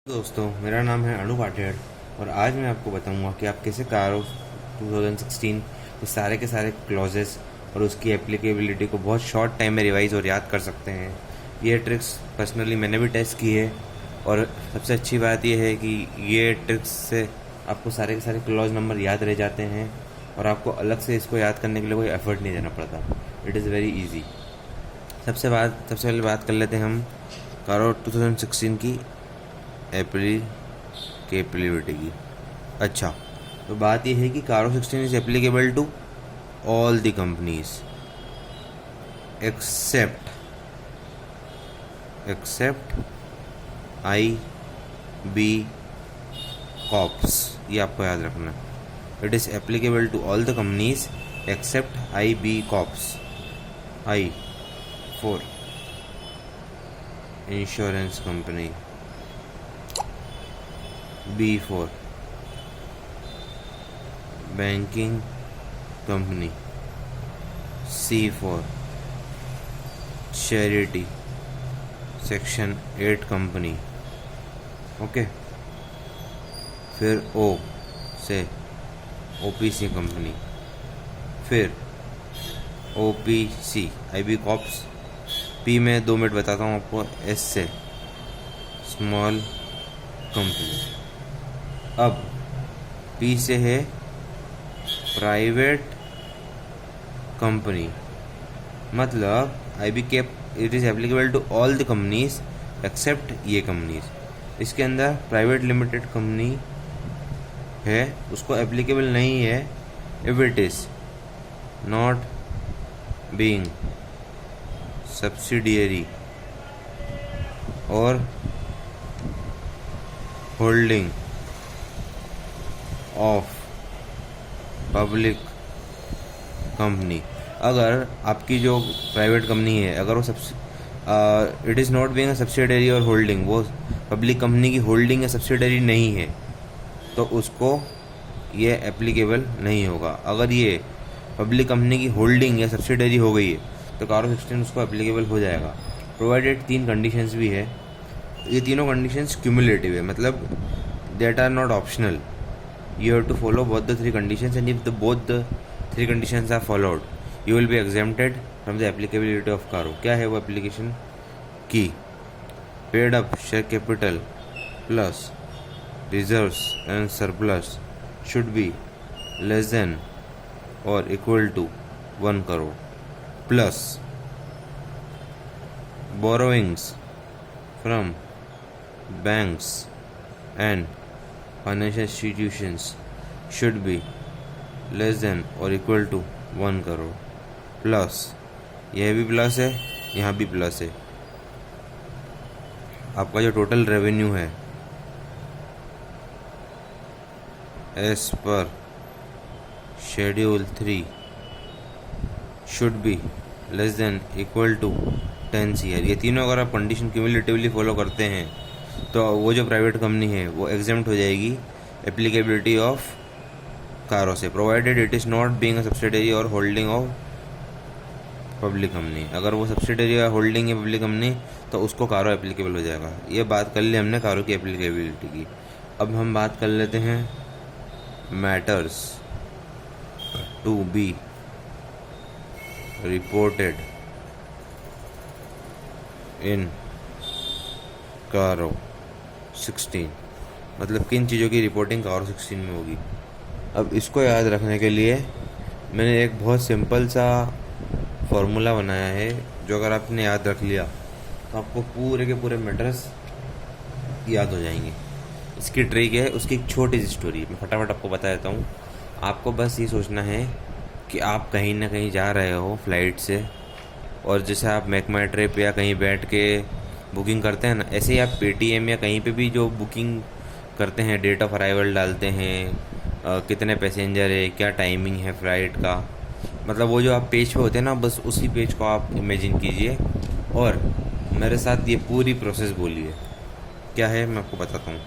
दोस्तों, मेरा नाम है अनु पाठेड़ और आज मैं आपको बताऊंगा कि आप कैसे कारो 2016 के सारे क्लॉजेस और उसकी एप्लीकेबिलिटी को बहुत शॉर्ट टाइम में रिवाइज और याद कर सकते हैं। ये ट्रिक्स पर्सनली मैंने भी टेस्ट की है और सबसे अच्छी बात यह है कि ये ट्रिक्स से आपको सारे के सारे क्लॉज नंबर याद रह जाते हैं और आपको अलग से इसको याद करने के लिए कोई एफर्ट नहीं देना पड़ता। It is very easy. सबसे पहले बात कर लेते हैं हम कारो 2016 की एप्लीकेबिलिटी की। अच्छा, तो बात यह है कि CARO 16 is applicable to all the companies except I B cops. ये आपको याद रखना। It is applicable to all the companies except I B cops. I for insurance company, B for banking company, C for charity section 8 company। Okay, फिर O से OPC company, फिर OPC IB cops. P में 2 minute बताता हूँ आपको। S से small company. अब P से है प्राइवेट कंपनी, मतलब IB cap it is applicable to all the companies except ये कंपनीज। इसके अंदर प्राइवेट लिमिटेड कंपनी है, उसको एप्लीकेबल नहीं है if it is not being subsidiary और होल्डिंग ऑफ पब्लिक कंपनी। अगर आपकी जो प्राइवेट कंपनी है, अगर वो it is not being a subsidiary और होल्डिंग, वो पब्लिक कंपनी की होल्डिंग या सब्सिडरी नहीं है, तो उसको ये एप्लीकेबल नहीं होगा। अगर ये पब्लिक कंपनी की होल्डिंग या सब्सिडरी हो गई है तो कारो 16 उसको एप्लीकेबल हो जाएगा, प्रोवाइडेड 3 कंडीशंस भी है। ये तीनों कंडीशंस क्यूमुलेटिव है, मतलब that are not optional. You have to follow both the 3 conditions, and if both the 3 conditions are followed, you will be exempted from the applicability of कारो। क्या है वो एप्लीकेशन की? Paid up share capital plus reserves and surplus should be less than और equal to 1 crore, plus borrowings from banks and financial institutions should be less than और equal to 1 crore, plus यह भी plus है, यहाँ भी प्लस है। आपका जो टोटल रेवेन्यू है as per schedule 3 should be less than equal to 10 CR। ये तीनों अगर आप कंडीशन क्यूमुलेटिवली फॉलो करते हैं तो वो जो प्राइवेट कंपनी है वो एग्जेम्प्ट हो जाएगी एप्लीकेबिलिटी ऑफ कारो से, provided it is not being a subsidiary और होल्डिंग ऑफ पब्लिक कंपनी। अगर वो सब्सिडरी या होल्डिंग है पब्लिक कंपनी तो उसको कारो एप्लीकेबल हो जाएगा। ये बात कर ली हमने कारो की एप्लीकेबिलिटी की। अब हम बात कर लेते हैं matters to be reported in CARO 16, मतलब किन चीज़ों की रिपोर्टिंग कारो 16 में होगी। अब इसको याद रखने के लिए मैंने एक बहुत सिंपल सा फॉर्मूला बनाया है, जो अगर आपने याद रख लिया तो आपको पूरे के पूरे मैटर्स याद हो जाएंगे। इसकी ट्रिक है, उसकी एक छोटी सी स्टोरी मैं फटाफट आपको बता देता हूँ। आपको बस ये सोचना है कि आप कहीं ना कहीं जा रहे हो फ्लाइट से, और जैसे आप मेक माई ट्रिप या कहीं बैठ के बुकिंग करते हैं ना, ऐसे ही आप पेटीएम या कहीं पे भी जो बुकिंग करते हैं, डेट ऑफ अराइवल डालते हैं, कितने पैसेंजर है, क्या टाइमिंग है फ़्लाइट का, मतलब वो जो आप पेज पे होते हैं ना, बस उसी पेज को आप इमेजिन कीजिए और मेरे साथ ये पूरी प्रोसेस बोलिए। क्या है मैं आपको बताता हूँ।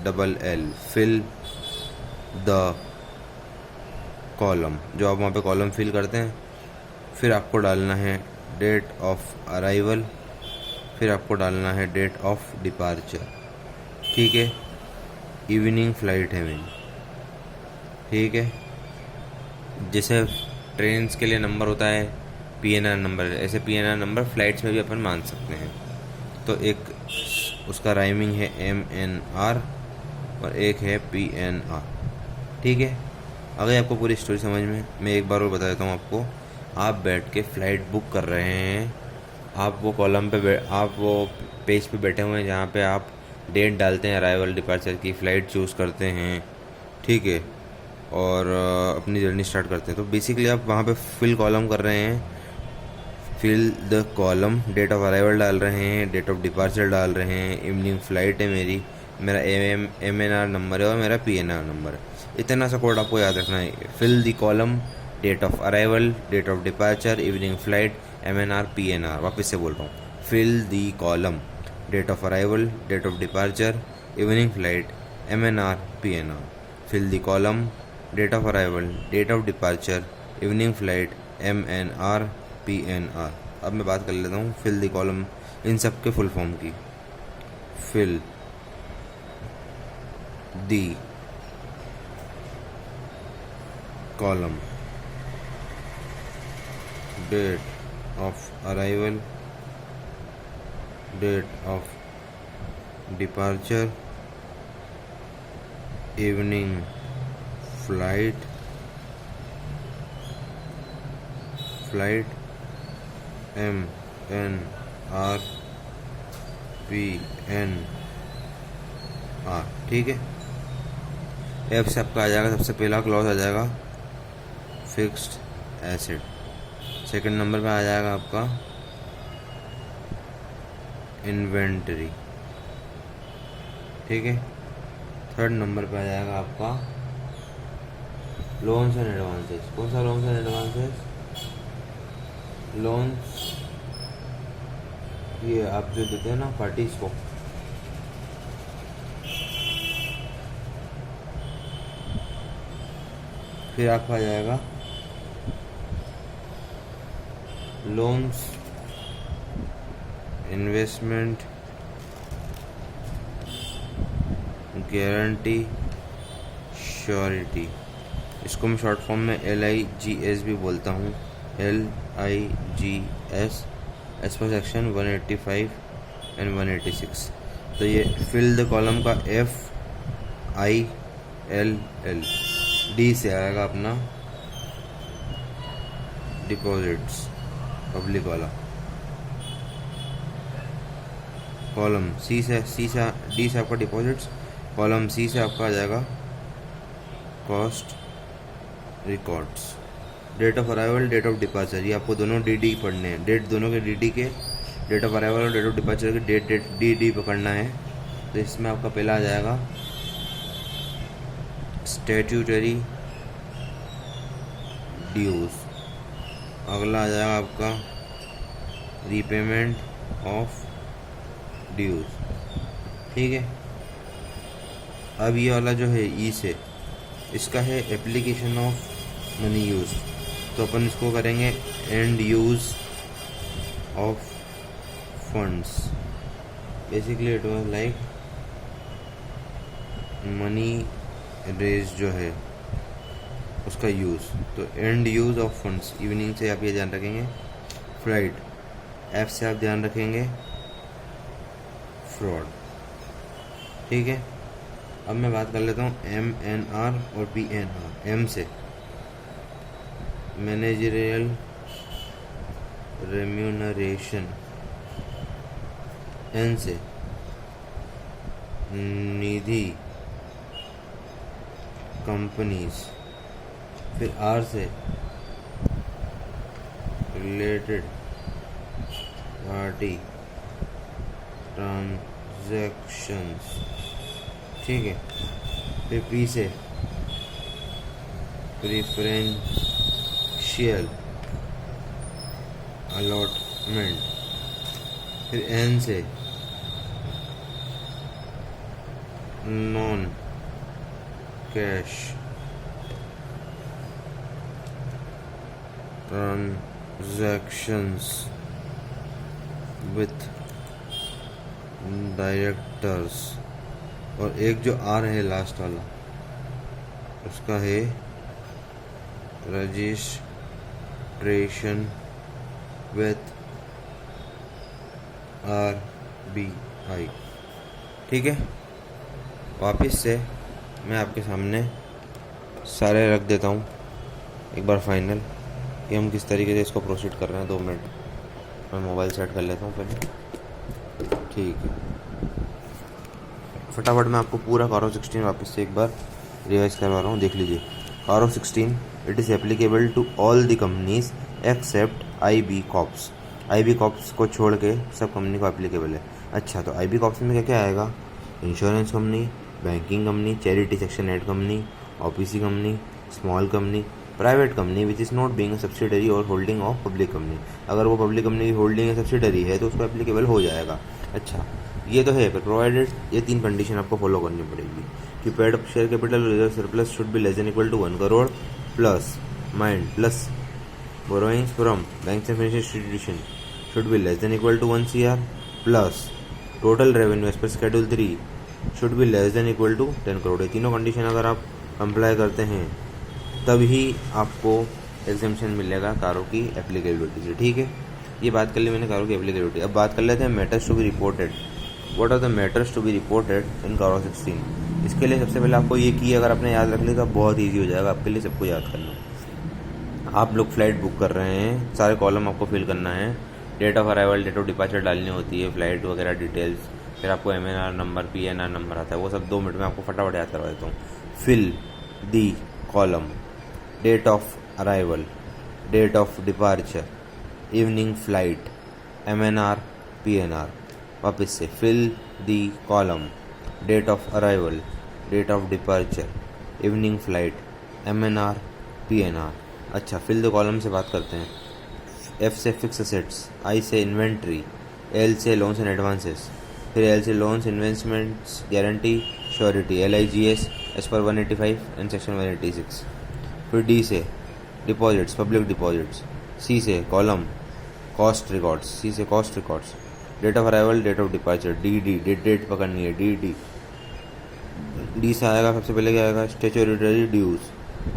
FILL फिल द कॉलम, जो आप वहाँ पे कॉलम फिल करते हैं। फिर आपको डालना है डेट ऑफ अराइवल, फिर आपको डालना है डेट ऑफ डिपार्चर, ठीक है, इवनिंग फ्लाइट है मेरी, ठीक है। जैसे ट्रेन्स के लिए नंबर होता है PNR नंबर, ऐसे PNR नंबर फ्लाइट्स में भी अपन मान सकते हैं। तो एक उसका राइमिंग है MNR और एक है PNR, ठीक है। अगर आपको पूरी स्टोरी समझ में, मैं एक बार और बता देता हूँ आपको। आप बैठ के फ़्लाइट बुक कर रहे हैं, आप वो कॉलम पे आप वो पेज पे बैठे हुए हैं जहाँ पे आप डेट डालते हैं अराइवल डिपार्चर की, फ़्लाइट चूज़ करते हैं, ठीक है, और अपनी जर्नी स्टार्ट करते हैं। तो बेसिकली आप वहाँ पे फिल कॉलम कर रहे हैं, fill the column, date of arrival डाल रहे हैं, डेट ऑफ डिपार्चर डाल रहे हैं, इवनिंग फ़्लाइट है मेरी, मेरा MNR नंबर है और मेरा PNR नंबर है। इतना सा कोड आपको याद रखना है। Fill the column, date of arrival, date of departure, evening flight, MNR PNR। वापस से बोल रहा हूँ, fill the column, date of arrival, date of departure, evening flight, MNR PNR। Fill the column, date of arrival, date of departure, evening flight, MNR PNR। अब मैं बात कर लेता हूँ फिल द कॉलम इन सब के फुल फॉर्म की। Fill the column, date of arrival, date of departure, evening flight, MNR PNR, ठीक है। एफ से आपका आ जाएगा, सबसे पहला क्लॉज आ जाएगा फिक्स्ड एसेट। सेकंड नंबर पे आ जाएगा आपका इन्वेंटरी, ठीक है। थर्ड नंबर पे आ जाएगा आपका लोन्स एंड एडवांसेस। कौन सा लोन्स एंड एडवांसेस? लोन्स ये आप जो देते हैं ना पार्टीज को, फिर आपका आ जाएगा लोन्स, इन्वेस्टमेंट, गारंटी, श्योरिटी। इसको मैं शॉर्ट फॉर्म में LIGS भी बोलता हूँ, LIGS, as per section 185 and 186। तो ये फिल द कॉलम का FILL, D से आएगा अपना डिपॉजिट्स, पब्लिक वाला। कॉलम D से आपका डिपॉजिट्स, कॉलम C से आपका आ जाएगा cost records, date of arrival, date of departure. ये आपको दोनों DD पढ़ने हैं, डेट दोनों के DD के, डेट ऑफ अराइवल और डेट ऑफ डिपार्चर के डेट DD पकड़ना है। तो इसमें आपका पहला आ जाएगा स्टैट्यूटरी ड्यूज, अगला आ जाएगा आपका रीपेमेंट ऑफ ड्यूज, ठीक है। अब ये वाला जो है ई से, इसका है एप्लीकेशन ऑफ मनी यूज। तो अपन इसको करेंगे end use of funds. Basically it was like money raise जो है उसका यूज़। तो end use of funds, evening से आप ये ध्यान रखेंगे। फ्लाइट, एफ से आप ध्यान रखेंगे फ्रॉड, ठीक है। अब मैं बात कर लेता हूँ MNR और PNR। एम से मैनेजरियल रेम्यूनरेशन, एन से निधि कंपनीज, फिर आर से रिलेटेड पार्टी ट्रांजैक्शंस, ठीक है। फिर पी से प्रेफरेंशियल अलॉटमेंट, फिर एन से non cash transactions with directors, और एक जो आर है लास्ट वाला उसका है रजिस्ट्रेशन विथ RBI। ठीक है, वापस से मैं आपके सामने सारे रख देता हूँ एक बार फाइनल कि हम किस तरीके से इसको प्रोसीड कर रहे हैं। 2 मिनट मैं मोबाइल सेट कर लेता हूँ पहले। ठीक है, फटाफट मैं आपको पूरा कारो 16 वापस से एक बार रिवाइज करवा रहा हूँ, देख लीजिए। CARO 16 it is applicable to all the companies except IB corps. IB corps को छोड़ के सब कंपनी को एप्लीकेबल है। अच्छा, तो IB कॉर्प्स में क्या क्या आएगा? Insurance company, banking company, charity section 8 company, OPC company, small company, private company which is not being a subsidiary और होल्डिंग ऑफ पब्लिक कंपनी। अगर वो पब्लिक कंपनी की होल्डिंग या सब्सिडरी है तो उसको एप्लीकेबल हो जाएगा। अच्छा, ये तो है, पर प्रोवाइडेड ये 3 कंडीशन आपको फॉलो करनी पड़ेगी कि paid up share capital reserve surplus should be less than equal to 1 crore plus plus borrowings from banks and financial institution should be less than equal to 1 CR plus total revenue as per schedule 3 should be less than equal to 10 crore. ये तीनों condition अगर आप apply करते हैं तभी आपको exemption मिलेगा कारों की एप्लीकेबिलिटी से। ठीक है, ये बात कर ली मैंने कारों की एप्लीकेबिलिटी। अब बात कर लेते हैं matters to be reported. What are the matters to be reported in CARO 16? इसके लिए सबसे पहले आपको ये की अगर आपने याद रख लिया तो बहुत ईजी हो जाएगा आपके लिए सबको याद करना। आप लोग फ्लाइट बुक कर रहे हैं, सारे कॉलम आपको फिल करना है, date of arrival, date of departure डालनी होती है, फ्लाइट वगैरह डिटेल्स, फिर आपको MNR नंबर, PNR नंबर आता है, वो सब 2 मिनट में आपको फटाफट याद करवा देता हूँ। Fill the column, date of arrival, date of departure, evening flight, MNR, PNR। वापस से fill the column, date of arrival, date of departure, evening flight, MNR, PNR। अच्छा, फिल द कॉलम से बात करते हैं। F से फिक्स असेट्स, I से inventory, L से लोन्स एंड एडवांसेस, फिर L से loans, investments, guarantee, surety, LIGS as per 185 and section 186। फिर D से डिपॉजिट्स, पब्लिक डिपॉजिट्स, C से कॉलम कॉस्ट रिकॉर्ड्स, C से cost records, date of arrival, date of departure, DD date पकड़नी है, DD। D से आएगा सबसे पहले क्या आएगा? स्टेचुटरी ड्यूज,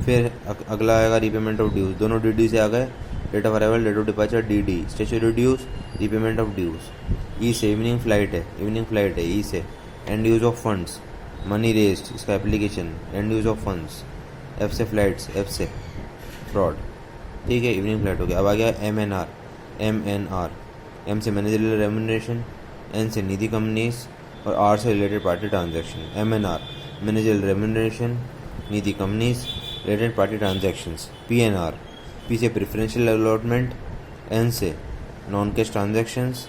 फिर अगला आएगा रीपेमेंट ऑफ ड्यूज। दोनों DD से आ गए, date of arrival, date of departure, DD, statutory dues, repayment of dues. E से इवनिंग फ्लाइट है, E से end use of funds, money raised, इसका application, end use of funds. F से flights, F से fraud. ठीक है, evening flight हो गया। अब आ गया MNR, M से मैनेजरियल रेम्यूनरेशन, N से निधि कंपनीज और R से related party transaction. MNR managerial remuneration, Nidhi companies, related party transactions. PNR, P से प्रेफरेंशियल अलॉटमेंट, N से नॉन कैश ट्रांजैक्शंस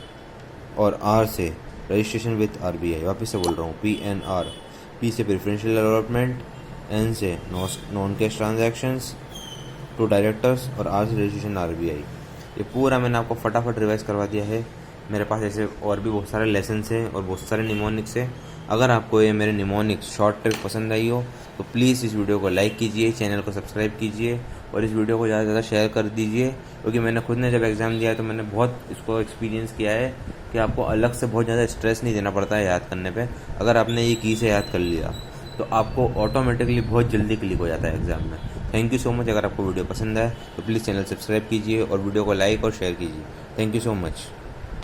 और R से रजिस्ट्रेशन विथ RBI। वापस से बोल रहा हूँ, PNR, P से प्रेफरेंशियल अलॉटमेंट, N से non cash transactions to directors और R से रजिस्ट्रेशन RBI। ये पूरा मैंने आपको फटाफट रिवाइज करवा दिया है। मेरे पास ऐसे और भी बहुत सारे लेसन्स हैं और बहुत सारे निमोनिक्स हैं। अगर आपको ये मेरे निमोनिक्स शॉर्ट ट्रिक पसंद आई हो तो प्लीज़ इस वीडियो को लाइक कीजिए, चैनल को सब्सक्राइब कीजिए और इस वीडियो को ज़्यादा से ज़्यादा शेयर कर दीजिए, क्योंकि मैंने खुद ने जब एग्ज़ाम दिया है तो मैंने बहुत इसको एक्सपीरियंस किया है कि आपको अलग से बहुत ज़्यादा स्ट्रेस नहीं देना पड़ता है याद करने पर। अगर आपने ये की से याद कर लिया तो आपको ऑटोमेटिकली बहुत जल्दी क्लिक हो जाता है एग्ज़ाम में। Thank you so much. अगर आपको वीडियो पसंद आए तो प्लीज़ चैनल सब्सक्राइब कीजिए और वीडियो को लाइक और शेयर कीजिए। Thank you so much.